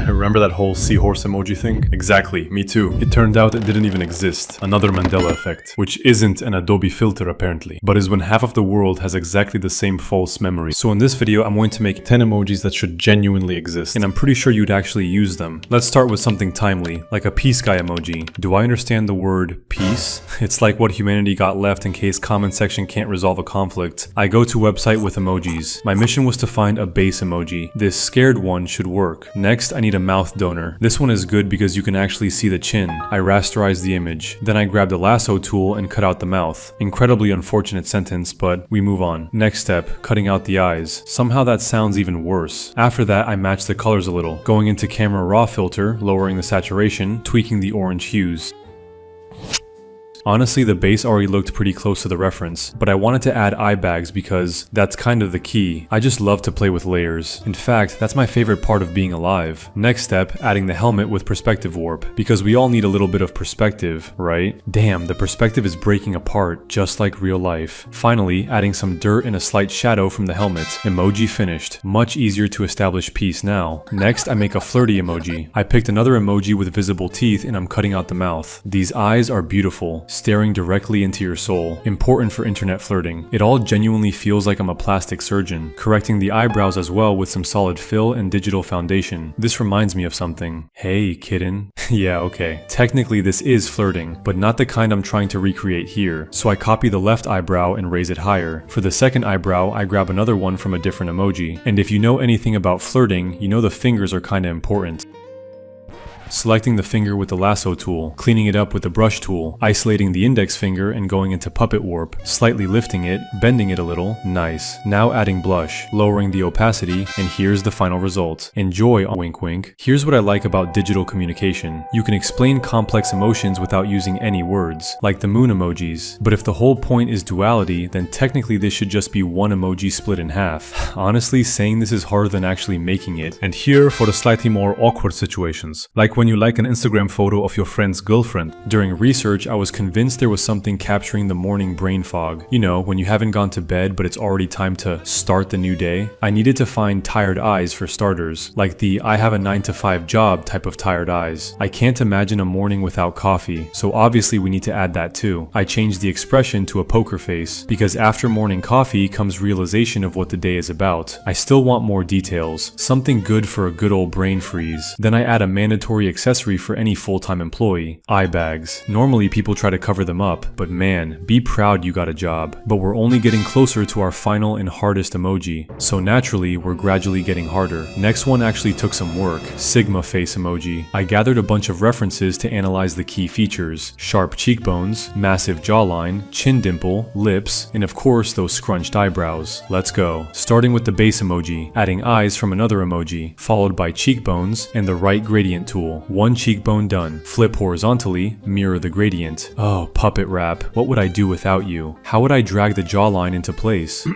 Remember that whole seahorse emoji thing? Exactly, me too. It turned out it didn't even exist. Another Mandela effect, which isn't an Adobe filter apparently, but is when half of the world has exactly the same false memory. So in this video, I'm going to make 10 emojis that should genuinely exist, and I'm pretty sure you'd actually use them. Let's start with something timely, like a peace guy emoji. Do I understand the word peace? It's like what humanity got left in case comment section can't resolve a conflict. I go to website with emojis. My mission was to find a base emoji. This scared one should work. Next, I need a mouth donor. This one is good because you can actually see the chin. I rasterized the image. Then I grabbed the lasso tool and cut out the mouth. Incredibly unfortunate sentence, but we move on. Next step, cutting out the eyes. Somehow that sounds even worse. After that, I matched the colors a little, going into camera raw filter, lowering the saturation, tweaking the orange hues. Honestly, the base already looked pretty close to the reference, but I wanted to add eye bags because that's kind of the key. I just love to play with layers. In fact, that's my favorite part of being alive. Next step, adding the helmet with perspective warp, because we all need a little bit of perspective, right? Damn, the perspective is breaking apart, just like real life. Finally, adding some dirt and a slight shadow from the helmet. Emoji finished. Much easier to establish peace now. Next, I make a flirty emoji. I picked another emoji with visible teeth and I'm cutting out the mouth. These eyes are beautiful. Staring directly into your soul. Important for internet flirting. It all genuinely feels like I'm a plastic surgeon, correcting the eyebrows as well with some solid fill and digital foundation. This reminds me of something. Hey, kitten. Yeah, okay. Technically this is flirting, but not the kind I'm trying to recreate here. So I copy the left eyebrow and raise it higher. For the second eyebrow, I grab another one from a different emoji. And if you know anything about flirting, you know the fingers are kinda important. Selecting the finger with the lasso tool, cleaning it up with the brush tool, isolating the index finger and going into puppet warp, slightly lifting it, bending it a little, nice. Now adding blush, lowering the opacity, and here's the final result. Enjoy, wink wink. Here's what I like about digital communication. You can explain complex emotions without using any words, like the moon emojis. But if the whole point is duality, then technically this should just be one emoji split in half. Honestly, saying this is harder than actually making it. And here for the slightly more awkward situations, like when you like an Instagram photo of your friend's girlfriend. During research, I was convinced there was something capturing the morning brain fog. You know, when you haven't gone to bed but it's already time to start the new day. I needed to find tired eyes for starters, like the I have a 9-to-5 job type of tired eyes. I can't imagine a morning without coffee, so obviously we need to add that too. I changed the expression to a poker face, because after morning coffee comes realization of what the day is about. I still want more details, something good for a good old brain freeze. Then I add a mandatory accessory for any full-time employee, eye bags. Normally people try to cover them up, but man, be proud you got a job. But we're only getting closer to our final and hardest emoji, so naturally we're gradually getting harder. Next one actually took some work, Sigma face emoji. I gathered a bunch of references to analyze the key features: sharp cheekbones, massive jawline, chin dimple, lips, and of course those scrunched eyebrows. Let's go. Starting with the base emoji, adding eyes from another emoji, followed by cheekbones and the right gradient tool. One cheekbone done. Flip horizontally, mirror the gradient. Oh, puppet wrap. What would I do without you? How would I drag the jawline into place?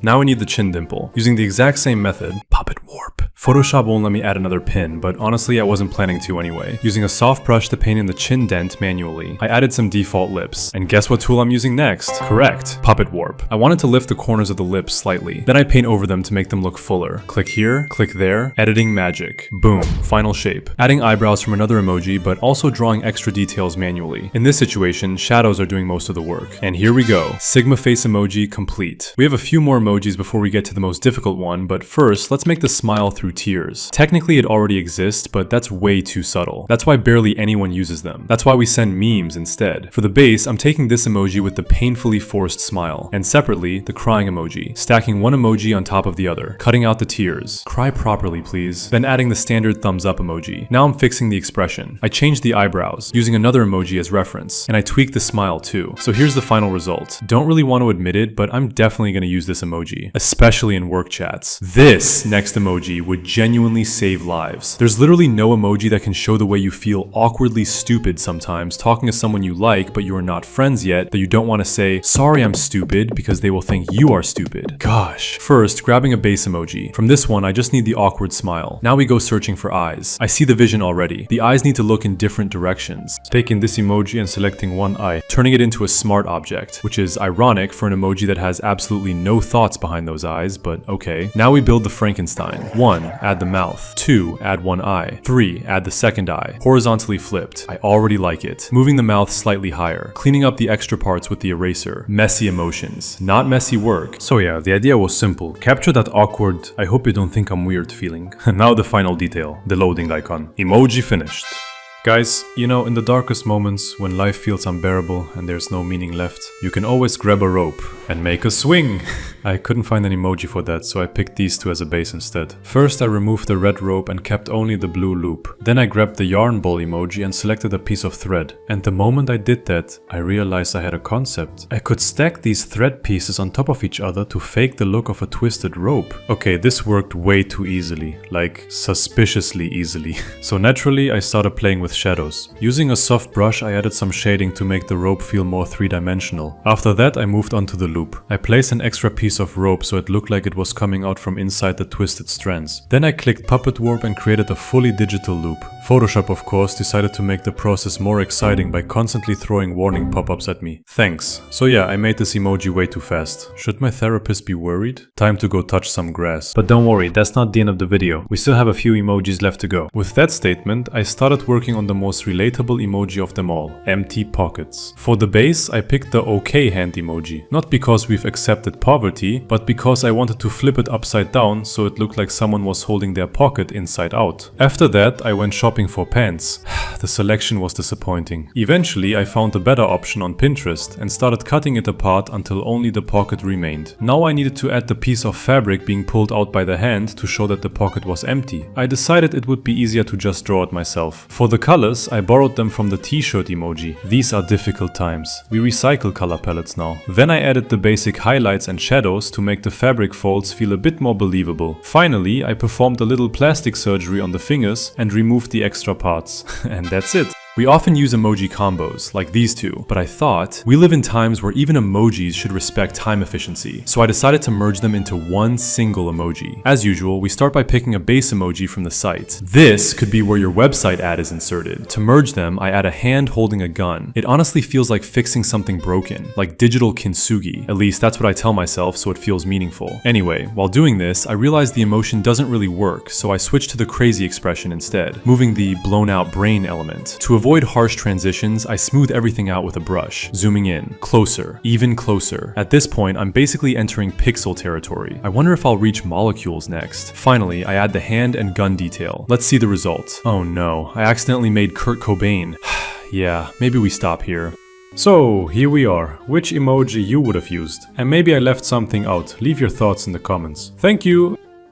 Now we need the chin dimple. Using the exact same method, puppet warp. Photoshop won't let me add another pin, but honestly I wasn't planning to anyway. Using a soft brush to paint in the chin dent manually, I added some default lips. And guess what tool I'm using next? Correct, puppet warp. I wanted to lift the corners of the lips slightly. Then I paint over them to make them look fuller. Click here, click there, editing magic. Boom, final shape. Adding eyebrows from another emoji, but also drawing extra details manually. In this situation, shadows are doing most of the work. And here we go, Sigma face emoji complete. We have a few more emojis before we get to the most difficult one, but first, let's make the smile through tears. Technically it already exists, but that's way too subtle. That's why barely anyone uses them. That's why we send memes instead. For the base, I'm taking this emoji with the painfully forced smile, and separately, the crying emoji, stacking one emoji on top of the other, cutting out the tears. Cry properly, please. Then adding the standard thumbs up emoji. Now I'm fixing the expression. I changed the eyebrows, using another emoji as reference, and I tweaked the smile too. So here's the final result. Don't really want to admit it, but I'm definitely going to use this emoji, especially in work chats. This next emoji would genuinely save lives. There's literally no emoji that can show the way you feel awkwardly stupid sometimes talking to someone you like but you are not friends yet, that you don't want to say, sorry I'm stupid, because they will think you are stupid. Gosh. First, grabbing a base emoji. From this one, I just need the awkward smile. Now we go searching for eyes. I see the vision already. The eyes need to look in different directions. Taking this emoji and selecting one eye, turning it into a smart object, which is ironic for an emoji that has absolutely no thoughts behind those eyes, but okay. Now we build the Frankenstein. 1. add the mouth. 2, add one eye. 3, add the second eye. Horizontally flipped. I already like it. Moving the mouth slightly higher. Cleaning up the extra parts with the eraser. Messy emotions. Not messy work. So yeah, the idea was simple. Capture that awkward, I hope you don't think I'm weird feeling. Now the final detail. The loading icon. Emoji finished. Guys, you know, in the darkest moments, when life feels unbearable and there's no meaning left, you can always grab a rope and make a swing. I couldn't find an emoji for that, so I picked these two as a base instead. First, I removed the red rope and kept only the blue loop. Then I grabbed the yarn ball emoji and selected a piece of thread. And the moment I did that, I realized I had a concept. I could stack these thread pieces on top of each other to fake the look of a twisted rope. Okay, this worked way too easily, like suspiciously easily. So naturally, I started playing with shadows. Using a soft brush, I added some shading to make the rope feel more three-dimensional. After that, I moved on to the loop. I placed an extra piece of rope so it looked like it was coming out from inside the twisted strands. Then I clicked Puppet Warp and created a fully digital loop. Photoshop, of course, decided to make the process more exciting by constantly throwing warning pop-ups at me. Thanks. So yeah, I made this emoji way too fast. Should my therapist be worried? Time to go touch some grass. But don't worry, that's not the end of the video. We still have a few emojis left to go. With that statement, I started working on the most relatable emoji of them all, empty pockets. For the base, I picked the okay hand emoji. Not because we've accepted poverty, but because I wanted to flip it upside down so it looked like someone was holding their pocket inside out. After that, I went shopping for pants. The selection was disappointing. Eventually, I found a better option on Pinterest and started cutting it apart until only the pocket remained. Now I needed to add the piece of fabric being pulled out by the hand to show that the pocket was empty. I decided it would be easier to just draw it myself. For the colors, I borrowed them from the t-shirt emoji. These are difficult times. We recycle color palettes now. Then I added the basic highlights and shadows to make the fabric folds feel a bit more believable. Finally, I performed a little plastic surgery on the fingers and removed the extra parts. And that's it. We often use emoji combos, like these two, but I thought, we live in times where even emojis should respect time efficiency, so I decided to merge them into one single emoji. As usual, we start by picking a base emoji from the site. This could be where your website ad is inserted. To merge them, I add a hand holding a gun. It honestly feels like fixing something broken, like digital kintsugi. At least that's what I tell myself, so it feels meaningful. Anyway, while doing this, I realized the emotion doesn't really work, so I switched to the crazy expression instead, moving the blown out brain element. To avoid harsh transitions, I smooth everything out with a brush, zooming in, closer, even closer. At this point, I'm basically entering pixel territory. I wonder if I'll reach molecules next. Finally, I add the hand and gun detail. Let's see the result. Oh no, I accidentally made Kurt Cobain. Yeah, maybe we stop here. So, here we are. Which emoji you would have used? And maybe I left something out. Leave your thoughts in the comments. Thank you!